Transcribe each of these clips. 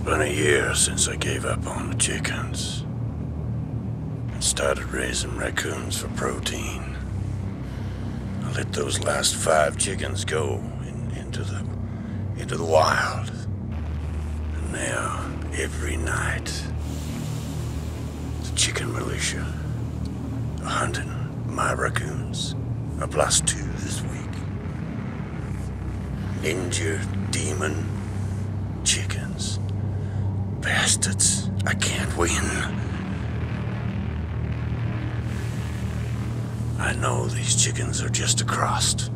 been a year since I gave up on the chickens and started raising raccoons for protein. I let those last 5 chickens go into the wild. And now, every night, the chicken militia are hunting my raccoons. I've lost 2 this week. Ninja demon chickens. Bastards. I can't win. I know these chickens are just across.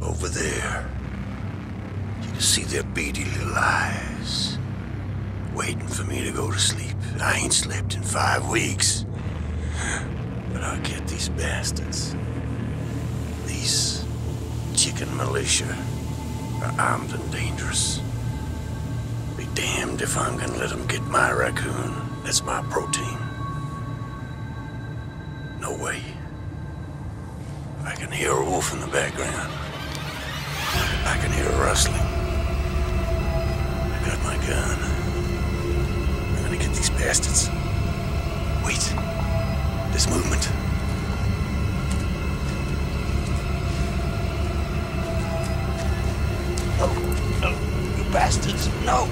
Over there. You can see their beady little eyes. Waiting for me to go to sleep. I ain't slept in 5 weeks. But I'll get these bastards. These chicken militia are armed and dangerous. Be damned if I'm gonna let them get my raccoon. That's my protein. No way. I can hear a wolf in the background. I can hear a rustling. I got my gun. I'm gonna get these bastards. Wait. There's movement. No, you bastards, no!